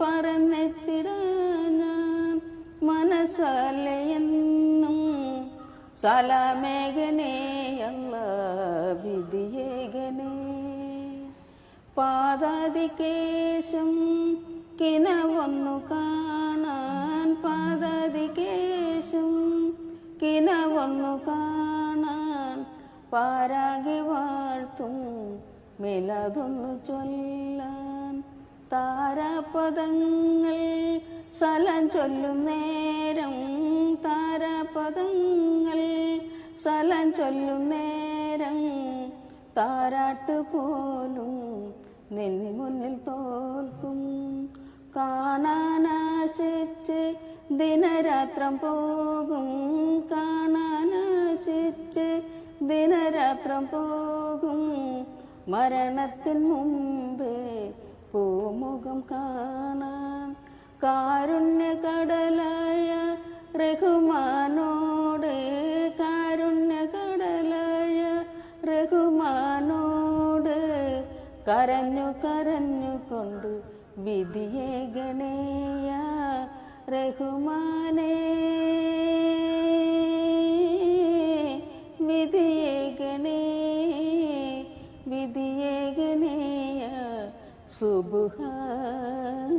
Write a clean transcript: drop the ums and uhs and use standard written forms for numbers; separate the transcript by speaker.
Speaker 1: പറന്നെത്തിടാൻ ഞാൻ മനസ്സലയെന്നും സലാമേഘനേ അല്ല വിധിയേകനേ പാദാതികേശം കിനവൊന്നു കാണാൻ പാദാതികേശം കിനവൊന്നു കാണാൻ പാരാകി വാഴ്ത്തും മിലാദൊന്നു ചൊല്ലാൻ താരാപദങ്ങൾ സലാം ചൊല്ലും നേരം താരാപദങ്ങൾ സലാം ചൊല്ലും നേരം താരാട്ട് പോലും നിൻ മുന്നിൽ തോൽക്കും കാണാനാശിച്ച് ദിനരാത്രം പോകും കാണാനാശിച്ച് ദിനരാത്രം പോകും മരണത്തിന് മുമ്പേ പൂമുഖം കാണാൻ കാരുണ്യകടലായ റഹ്മാനോട് കാരുണ്യകടലായ റഹ്മാനോട് കരഞ്ഞു കരഞ്ഞുകൊണ്ട് വിധിയേകനേയ റഹ്മാനേ വിധിയേകനേ വിധിയേകനേയ സുബ്ഹാൻ